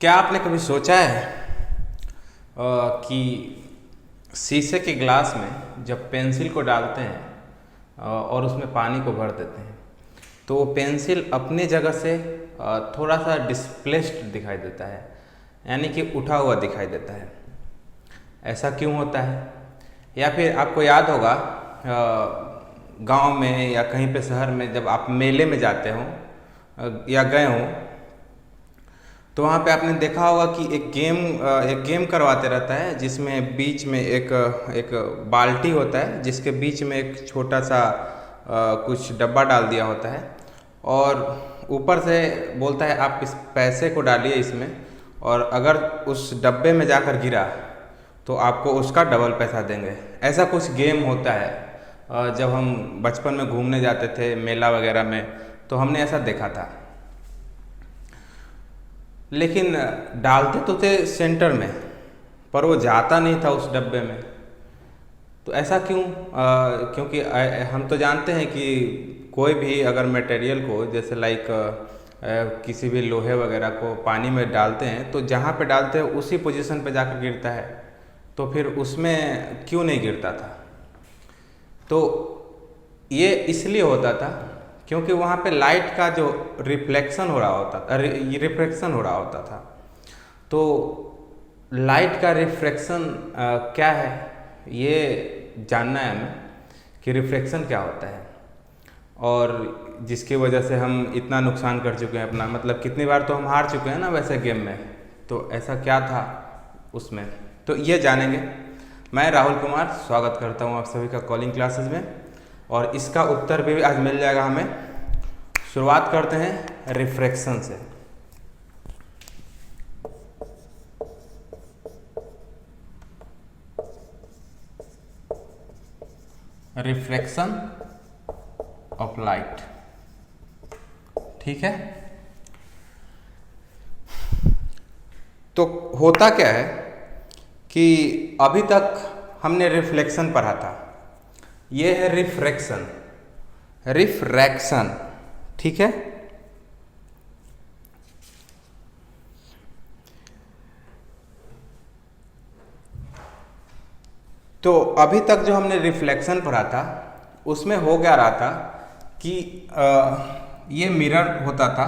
क्या आपने कभी सोचा है कि शीशे के ग्लास में जब पेंसिल को डालते हैं और उसमें पानी को भर देते हैं तो वो पेंसिल अपनी जगह से थोड़ा सा डिस्प्लेस्ड दिखाई देता है, यानी कि उठा हुआ दिखाई देता है। ऐसा क्यों होता है? या फिर आपको याद होगा गांव में या कहीं पे शहर में जब आप मेले में जाते हो या गए हो तो वहाँ पे आपने देखा होगा कि एक गेम करवाते रहता है जिसमें बीच में एक बाल्टी होता है जिसके बीच में एक छोटा सा कुछ डब्बा डाल दिया होता है और ऊपर से बोलता है आप इस पैसे को डालिए इसमें, और अगर उस डब्बे में जाकर गिरा तो आपको उसका डबल पैसा देंगे। ऐसा कुछ गेम होता है। जब हम बचपन में घूमने जाते थे मेला वगैरह में तो हमने ऐसा देखा था, लेकिन डालते तो थे सेंटर में पर वो जाता नहीं था उस डब्बे में। तो ऐसा क्यों? क्योंकि हम तो जानते हैं कि कोई भी अगर मटेरियल को जैसे लाइक किसी भी लोहे वगैरह को पानी में डालते हैं तो जहाँ पे डालते हैं उसी पोजीशन पे जाकर गिरता है, तो फिर उसमें क्यों नहीं गिरता था? तो ये इसलिए होता था क्योंकि वहाँ पे लाइट का जो रिफ्लेक्शन हो रहा होता था। तो लाइट का रिफ्लेक्शन क्या है ये जानना है हमें कि रिफ्लेक्शन क्या होता है, और जिसकी वजह से हम इतना नुकसान कर चुके हैं अपना, मतलब कितनी बार तो हम हार चुके हैं ना वैसे गेम में। तो ऐसा क्या था उसमें, तो ये जानेंगे। मैं राहुल कुमार स्वागत करता हूँ आप सभी का कॉलिंग क्लासेस में, और इसका उत्तर भी आज मिल जाएगा हमें। शुरुआत करते हैं रिफ्रैक्शन से। रिफ्रैक्शन ऑफ लाइट, ठीक है। तो होता क्या है कि अभी तक हमने रिफ्लेक्शन पढ़ा था, ये है रिफ्रैक्शन, ठीक है। तो अभी तक जो हमने रिफ्लेक्शन पढ़ा था उसमें हो क्या रहा था कि ये मिरर होता था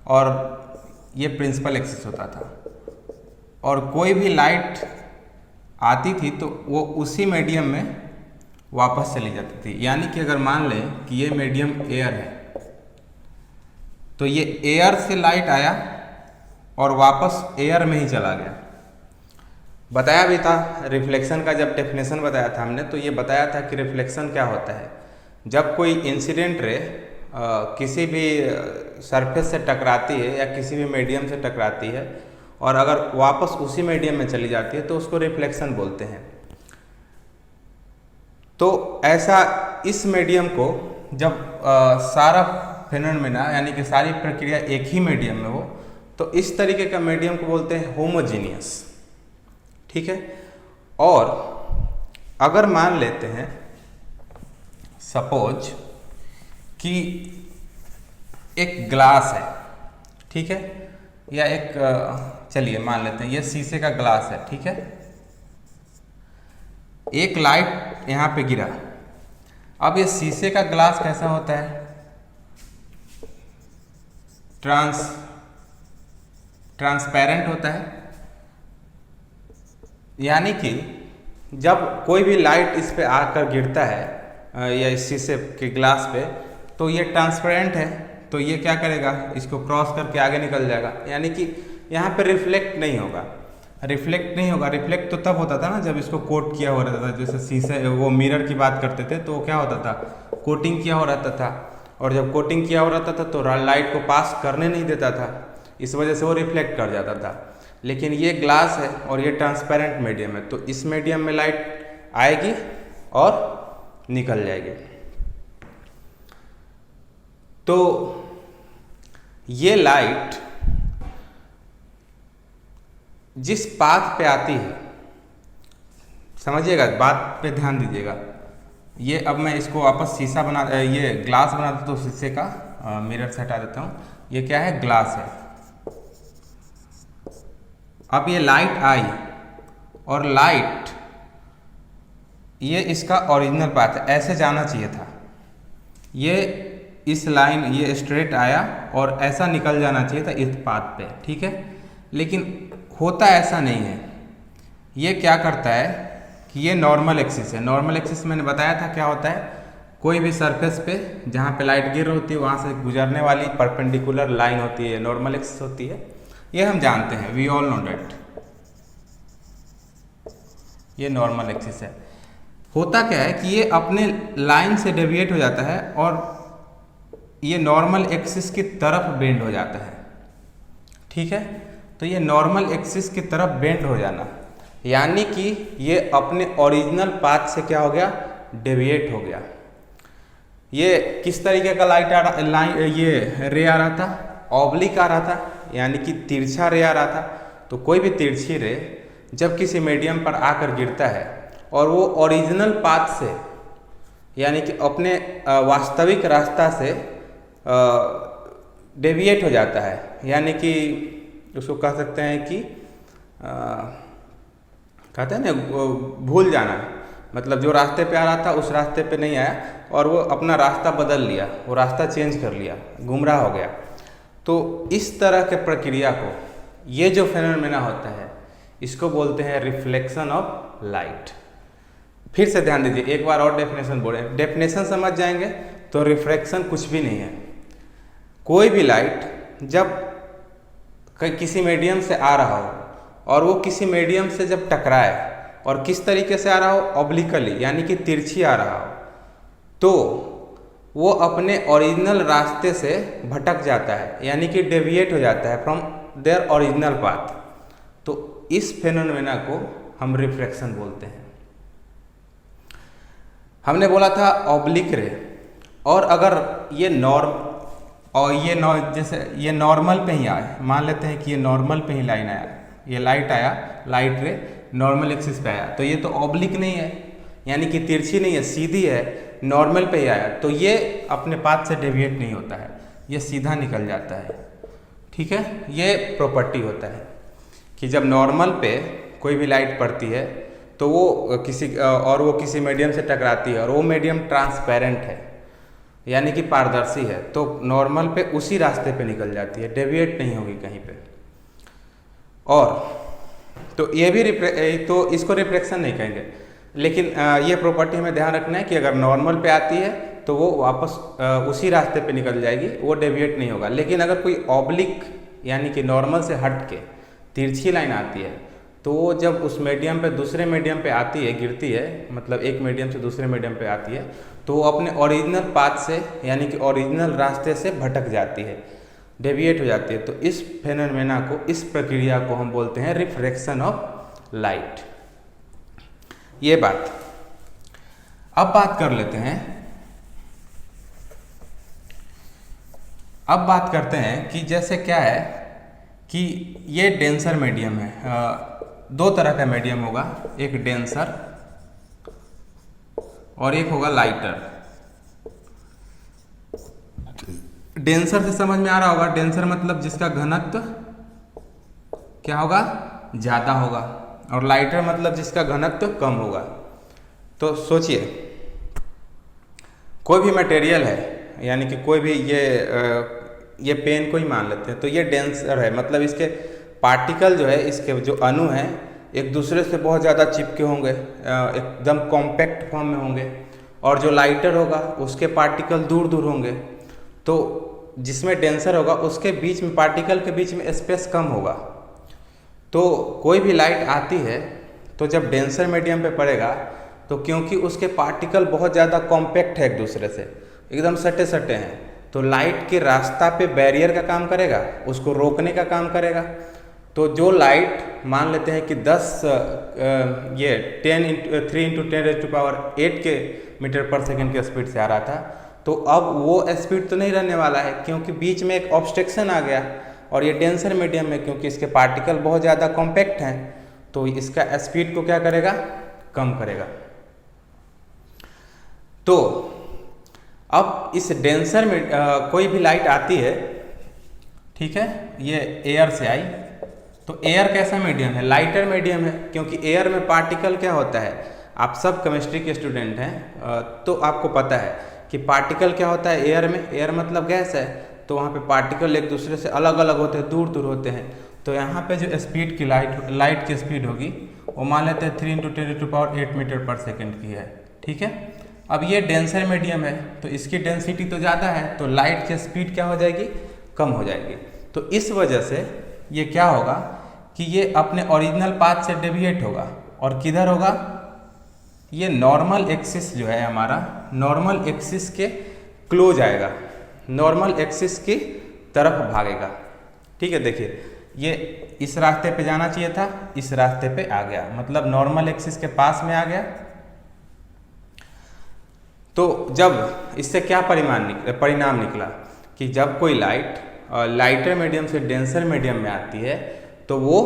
और ये प्रिंसिपल एक्सिस होता था, और कोई भी लाइट आती थी तो वो उसी मीडियम में वापस चली जाती थी। यानी कि अगर मान लें कि ये मीडियम एयर है तो ये एयर से लाइट आया और वापस एयर में ही चला गया। बताया भी था रिफ्लेक्शन का, जब डेफिनेशन बताया था हमने तो ये बताया था कि रिफ्लेक्शन क्या होता है। जब कोई इंसिडेंट रे किसी भी सरफेस से टकराती है या किसी भी मीडियम से टकराती है और अगर वापस उसी मीडियम में चली जाती है तो उसको रिफ्लेक्शन बोलते हैं। तो ऐसा इस मीडियम को जब सारा फिनोमेना यानी कि सारी प्रक्रिया एक ही मीडियम में हो तो इस तरीके का मीडियम को बोलते हैं होमोजीनियस, ठीक है। और अगर मान लेते हैं सपोज कि एक ग्लास है, ठीक है, या एक चलिए मान लेते हैं ये शीशे का ग्लास है, ठीक है। एक लाइट यहाँ पे गिरा। अब ये शीशे का ग्लास कैसा होता है? ट्रांसपेरेंट होता है, यानी कि जब कोई भी लाइट इस पे आकर गिरता है या इस शीशे के ग्लास पे तो ये ट्रांसपेरेंट है, तो ये क्या करेगा, इसको क्रॉस करके आगे निकल जाएगा, यानी कि यहाँ पे रिफ्लेक्ट नहीं होगा। रिफ्लेक्ट तो तब होता था ना जब इसको कोट किया हो रहता था, जैसे शीशे वो मिरर की बात करते थे तो क्या होता था, कोटिंग किया हो रहता था, और जब कोटिंग किया हो रहता था तो लाइट को पास करने नहीं देता था, इस वजह से वो रिफ्लेक्ट कर जाता था। लेकिन ये ग्लास है और ये ट्रांसपेरेंट मीडियम है, तो इस मीडियम में लाइट आएगी और निकल जाएगी। तो ये लाइट जिस पाथ पे आती है, समझिएगा, बात पे ध्यान दीजिएगा। ये अब मैं इसको वापस शीशा बना ये ग्लास बना देता हूँ, शीशे का मिरर से हटा देता हूँ। ये क्या है? ग्लास है। अब ये लाइट आई और लाइट ये इसका ओरिजिनल पाथ है, ऐसे जाना चाहिए था। ये इस लाइन ये स्ट्रेट आया और ऐसा निकल जाना चाहिए था इस पाथ पे, ठीक है। लेकिन होता ऐसा नहीं है। ये क्या करता है कि ये नॉर्मल एक्सिस है। नॉर्मल एक्सिस मैंने बताया था क्या होता है, कोई भी सरफेस पे जहाँ पे लाइट गिर होती है वहाँ से गुजरने वाली परपेंडिकुलर लाइन होती है, नॉर्मल एक्सिस होती है। ये हम जानते हैं, वी ऑल नो डेट, ये नॉर्मल एक्सिस है। होता क्या है कि ये अपने लाइन से डेविएट हो जाता है और ये नॉर्मल एक्सिस की तरफ बेंड हो जाता है, ठीक है। तो ये नॉर्मल एक्सिस की तरफ बेंड हो जाना यानी कि ये अपने ओरिजिनल पाथ से क्या हो गया, डेविएट हो गया। ये किस तरीके का ये रे आ रहा था, ऑब्लिक आ रहा था, यानी कि तिरछा रे आ रहा था। तो कोई भी तिरछी रे जब किसी मीडियम पर आकर गिरता है और वो ओरिजिनल पाथ से यानी कि अपने वास्तविक रास्ता से डेविएट हो जाता है, यानी कि उसको कह सकते हैं कि कहते हैं ना भूल जाना, मतलब जो रास्ते पे आ रहा था उस रास्ते पे नहीं आया और वो अपना रास्ता बदल लिया, वो रास्ता चेंज कर लिया, गुमराह हो गया। तो इस तरह के प्रक्रिया को, ये जो फेनोमेना होता है इसको बोलते हैं रिफ्लेक्शन ऑफ लाइट। फिर से ध्यान दीजिए, एक बार और डेफिनेशन बोले, डेफिनेशन समझ जाएंगे तो रिफ्रैक्शन कुछ भी नहीं है। कोई भी लाइट जब किसी मीडियम से आ रहा हो और वो किसी मीडियम से जब टकराए और किस तरीके से आ रहा हो, ऑब्लिकली यानी कि तिरछी आ रहा हो, तो वो अपने ओरिजिनल रास्ते से भटक जाता है, यानी कि डेविएट हो जाता है फ्रॉम देयर ओरिजिनल पाथ। तो इस फेनोमेना को हम रिफ्रैक्शन बोलते हैं। हमने बोला था ऑब्लिक रे, और अगर ये जैसे ये नॉर्मल पे ही आए, मान लेते हैं कि ये नॉर्मल पे ही लाइन आया, ये लाइट आया, लाइट रे नॉर्मल एक्सिस पे आया, तो ये तो ऑब्लिक नहीं है, यानी कि तिरछी नहीं है, सीधी है, नॉर्मल पे ही आया, तो ये अपने पाथ से डेविएट नहीं होता है, ये सीधा निकल जाता है, ठीक है। ये प्रॉपर्टी होता है कि जब नॉर्मल पे कोई भी लाइट पड़ती है तो वो किसी मीडियम से टकराती है और वो मीडियम ट्रांसपेरेंट है, यानी कि पारदर्शी है, तो नॉर्मल पे उसी रास्ते पे निकल जाती है, डेविएट नहीं होगी कहीं पे। और तो ये भी तो इसको रिफ्लेक्शन नहीं कहेंगे, लेकिन ये प्रॉपर्टी हमें ध्यान रखना है कि अगर नॉर्मल पे आती है तो वो वापस उसी रास्ते पे निकल जाएगी, वो डेविएट नहीं होगा। लेकिन अगर कोई ऑब्लिक यानी कि नॉर्मल से हट के तिरछी लाइन आती है तो वो जब उस मीडियम पे दूसरे मीडियम पे आती है, गिरती है, मतलब एक मीडियम से दूसरे मीडियम पे आती है, तो वो अपने ओरिजिनल पाथ से यानी कि ओरिजिनल रास्ते से भटक जाती है, डेविएट हो जाती है। तो इस फेनोमेना को, इस प्रक्रिया को हम बोलते हैं रिफ्रैक्शन ऑफ लाइट। ये बात। अब बात कर लेते हैं, अब बात करते हैं कि जैसे क्या है कि ये डेंसर मीडियम है, दो तरह का मीडियम होगा, एक डेंसर और एक होगा लाइटर। डेंसर से समझ में आ रहा होगा, डेंसर मतलब जिसका घनत्व क्या होगा, ज़्यादा होगा, और लाइटर मतलब जिसका घनत्व कम होगा। तो सोचिए, कोई भी मटेरियल है, यानी कि कोई भी ये पेन को ही मान लेते हैं, तो ये डेंसर है, मतलब इसके पार्टिकल जो है, इसके जो अणु हैं एक दूसरे से बहुत ज़्यादा चिपके होंगे, एकदम कॉम्पैक्ट फॉर्म में होंगे, और जो लाइटर होगा उसके पार्टिकल दूर दूर होंगे। तो जिसमें डेंसर होगा उसके बीच में, पार्टिकल के बीच में स्पेस कम होगा। तो कोई भी लाइट आती है तो जब डेंसर मीडियम पे पड़ेगा तो क्योंकि उसके पार्टिकल बहुत ज़्यादा कॉम्पैक्ट है, एक दूसरे से एकदम सटे सटे हैं, तो लाइट के रास्ता पे बैरियर का काम करेगा, उसको रोकने का काम करेगा। तो जो लाइट मान लेते हैं कि 3×10⁸ के मीटर पर सेकंड की स्पीड से आ रहा था, तो अब वो स्पीड तो नहीं रहने वाला है, क्योंकि बीच में एक ऑब्स्ट्रक्शन आ गया, और ये डेंसर मीडियम में क्योंकि इसके पार्टिकल बहुत ज़्यादा कॉम्पैक्ट हैं तो इसका स्पीड को क्या करेगा, कम करेगा। तो अब इस डेंसर में कोई भी लाइट आती है, ठीक है, ये एयर से आई, तो एयर कैसा मीडियम है? लाइटर मीडियम है, क्योंकि एयर में पार्टिकल क्या होता है, आप सब केमिस्ट्री के स्टूडेंट हैं तो आपको पता है कि पार्टिकल क्या होता है एयर में। एयर मतलब गैस है, तो वहाँ पे पार्टिकल एक दूसरे से अलग अलग होते हैं, दूर दूर होते हैं। तो यहाँ पे जो स्पीड की लाइट की स्पीड होगी वो मान लेते हैं 3 × 10⁸ मीटर पर सेकेंड की है, ठीक है। अब ये डेंसर मीडियम है तो इसकी डेंसिटी तो ज़्यादा है, तो लाइट की स्पीड क्या हो जाएगी, कम हो जाएगी। तो इस वजह से ये क्या होगा कि ये अपने ओरिजिनल पाथ से डेविएट होगा और किधर होगा, ये नॉर्मल एक्सिस जो है हमारा, नॉर्मल एक्सिस के क्लोज आएगा, नॉर्मल एक्सिस की तरफ भागेगा, ठीक है। देखिए ये इस रास्ते पे जाना चाहिए था, इस रास्ते पे आ गया, मतलब नॉर्मल एक्सिस के पास में आ गया। तो जब इससे क्या परिणाम निकला कि जब कोई लाइट लाइटर मीडियम से डेंसर मीडियम में आती है तो वो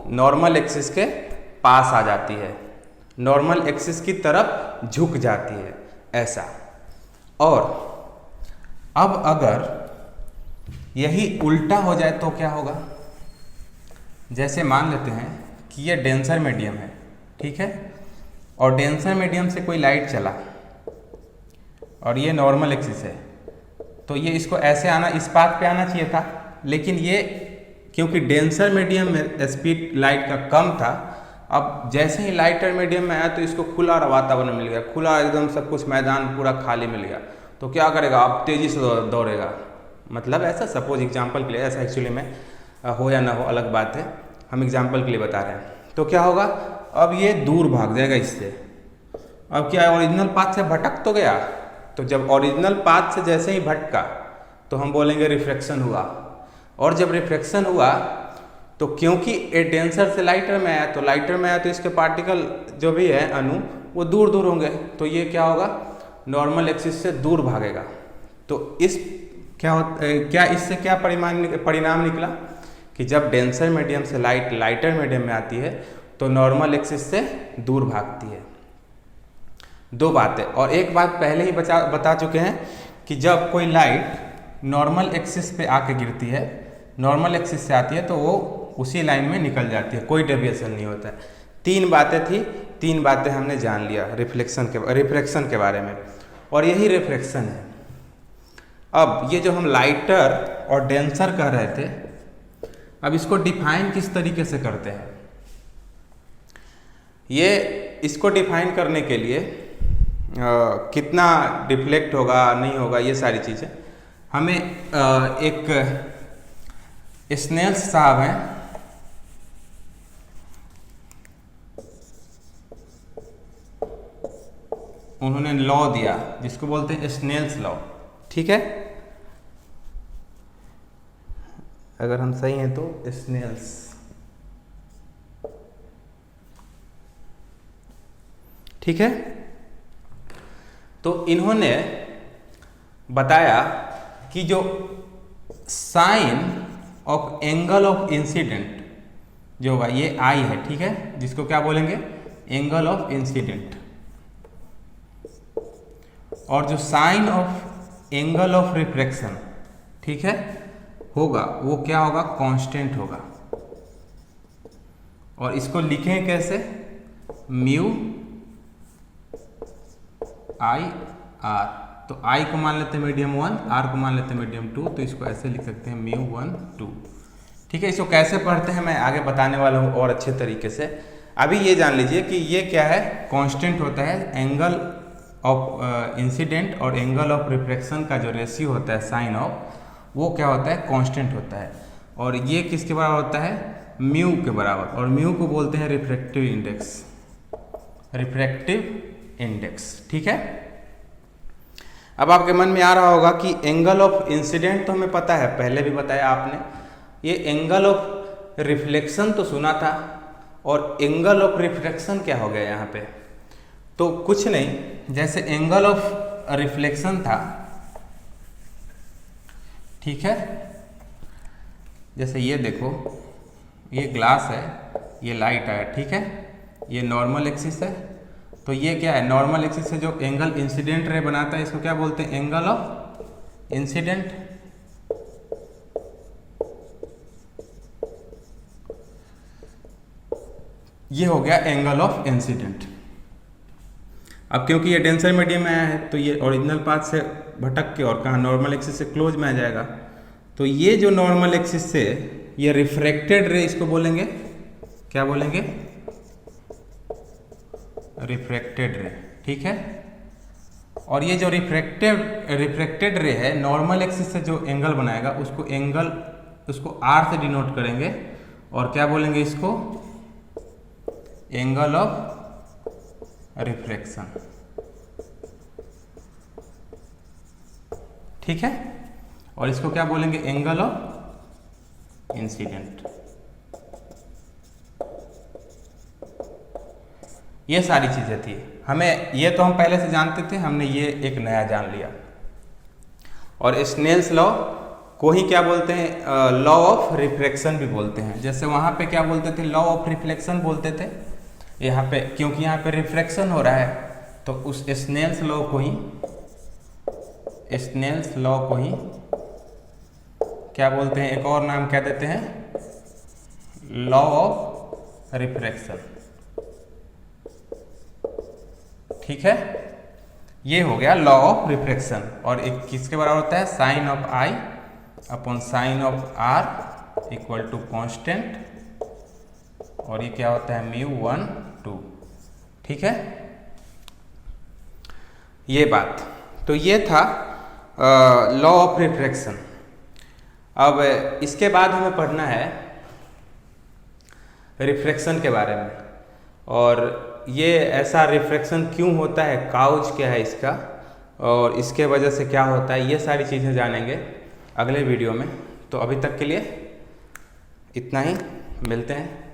नॉर्मल एक्सिस के पास आ जाती है, नॉर्मल एक्सिस की तरफ झुक जाती है, ऐसा। और अब अगर यही उल्टा हो जाए तो क्या होगा, जैसे मान लेते हैं कि ये डेंसर मीडियम है, ठीक है, और डेंसर मीडियम से कोई लाइट चला और ये नॉर्मल एक्सिस है, तो ये इसको ऐसे आना, इस पाथ पे आना चाहिए था, लेकिन ये क्योंकि डेंसर मीडियम में स्पीड लाइट का कम था, अब जैसे ही लाइटर मीडियम में आया तो इसको खुला वातावरण मिल गया, खुला एकदम सब कुछ मैदान पूरा खाली मिल गया। तो क्या करेगा, अब तेज़ी से दौड़ेगा, मतलब ऐसा सपोज एग्जाम्पल के लिए, ऐसा एक्चुअली में हो या ना हो अलग बात है, हम एग्जाम्पल के लिए बता रहे हैं। तो क्या होगा, अब ये दूर भाग जाएगा इससे। अब क्या ओरिजिनल पाथ से भटक तो गया, तो जब ओरिजिनल पाथ से जैसे ही भटका तो हम बोलेंगे रिफ्रैक्शन हुआ, और जब रिफ्रैक्शन हुआ तो क्योंकि ए डेंसर से लाइटर में आया, तो लाइटर में आया तो इसके पार्टिकल जो भी है अणु वो दूर दूर होंगे, तो ये क्या होगा, नॉर्मल एक्सिस से दूर भागेगा। तो इस क्या इससे क्या परिणाम निकला कि जब डेंसर मीडियम से लाइटर मीडियम में आती है तो नॉर्मल एक्सिस से दूर भागती है। दो बातें, और एक बात पहले ही बता चुके हैं कि जब कोई लाइट नॉर्मल एक्सिस पे आके गिरती है, नॉर्मल एक्सिस से आती है तो वो उसी लाइन में निकल जाती है, कोई डेविएशन नहीं होता है। 3 बातें थी, 3 बातें हमने जान लिया रिफ्रैक्शन के बारे में, और यही रिफ्रैक्शन है। अब ये जो हम लाइटर और डेंसर कह रहे थे, अब इसको डिफाइन किस तरीके से करते हैं, ये इसको डिफाइन करने के लिए कितना डिफ्लेक्ट होगा नहीं होगा, ये सारी चीज़ें हमें एक स्नेल्स साहब हैं, उन्होंने लॉ दिया जिसको बोलते हैं स्नेल्स लॉ, ठीक है, अगर हम सही हैं तो स्नेल्स, ठीक है। तो इन्होंने बताया कि जो sine of angle of incident जो होगा ये आई है, ठीक है, जिसको क्या बोलेंगे, एंगल ऑफ इंसिडेंट, और जो sine of angle of refraction, ठीक है, होगा वो क्या होगा, कांस्टेंट होगा। और इसको लिखें कैसे, म्यू आई आर, तो आई को मान लेते हैं मीडियम 1, आर को मान लेते हैं मीडियम 2, तो इसको ऐसे लिख सकते हैं म्यू 1 2, ठीक है। इसको कैसे पढ़ते हैं मैं आगे बताने वाला हूँ और अच्छे तरीके से। अभी ये जान लीजिए कि ये क्या है, कांस्टेंट होता है, एंगल ऑफ इंसिडेंट और एंगल ऑफ रिफ्रैक्शन का जो रेशियो होता है साइन ऑफ, वो क्या होता है, कांस्टेंट होता है, और ये किसके बराबर होता है, म्यू के बराबर, और म्यू को बोलते हैं रिफ्रैक्टिव इंडेक्स, रिफ्रैक्टिव इंडेक्स, ठीक है। अब आपके मन में आ रहा होगा कि एंगल ऑफ इंसिडेंट तो हमें पता है, पहले भी बताया आपने, ये एंगल ऑफ रिफ्लेक्शन तो सुना था, और एंगल ऑफ रिफ्रैक्शन क्या हो गया यहाँ पे, तो कुछ नहीं, जैसे एंगल ऑफ रिफ्लेक्शन था, ठीक है, जैसे ये देखो, ये ग्लास है, ये लाइट है, ठीक है, ये नॉर्मल एक्सिस है, तो ये क्या है, नॉर्मल एक्सिस से जो एंगल इंसिडेंट रे बनाता है इसको क्या बोलते हैं, एंगल ऑफ इंसिडेंट। ये हो गया एंगल ऑफ इंसिडेंट। अब क्योंकि ये डेंसर मीडियम में आया है तो ये ओरिजिनल पाथ से भटक के और कहाँ नॉर्मल एक्सिस से क्लोज में आ जाएगा। तो ये जो नॉर्मल एक्सिस से ये रिफ्रैक्टेड रे, इसको बोलेंगे क्या बोलेंगे, रिफ्रैक्टेड रे, ठीक है। और ये जो रिफ्रैक्टेड रे है नॉर्मल एक्सिस से जो एंगल बनाएगा उसको आर से डिनोट करेंगे और क्या बोलेंगे इसको, एंगल ऑफ रिफ्रैक्शन, ठीक है। और इसको क्या बोलेंगे, एंगल ऑफ इंसिडेंट। ये सारी चीजें थी, हमें ये तो हम पहले से जानते थे, हमने ये एक नया जान लिया। और स्नेल्स लॉ को ही क्या बोलते हैं, लॉ ऑफ रिफ्रैक्शन भी बोलते हैं। जैसे वहां पे क्या बोलते थे, लॉ ऑफ रिफ्लेक्शन बोलते थे, यहाँ पे क्योंकि यहाँ पे रिफ्रैक्शन हो रहा है तो उस स्नेल्स लॉ को ही क्या बोलते हैं, एक और नाम क्या देते हैं, लॉ ऑफ रिफ्रैक्शन, ठीक है। ये हो गया लॉ ऑफ रिफ्रैक्शन। और एक किसके बराबर होता है, sine of I upon sine of R equal to constant, और ये क्या होता है, म्यू 1 2, ठीक है। ये बात तो ये था लॉ ऑफ रिफ्रैक्शन। अब इसके बाद हमें पढ़ना है रिफ्रैक्शन के बारे में, और ये ऐसा रिफ्रैक्शन क्यों होता है, काउज क्या है इसका, और इसके वजह से क्या होता है, ये सारी चीज़ें जानेंगे अगले वीडियो में। तो अभी तक के लिए इतना ही, मिलते हैं।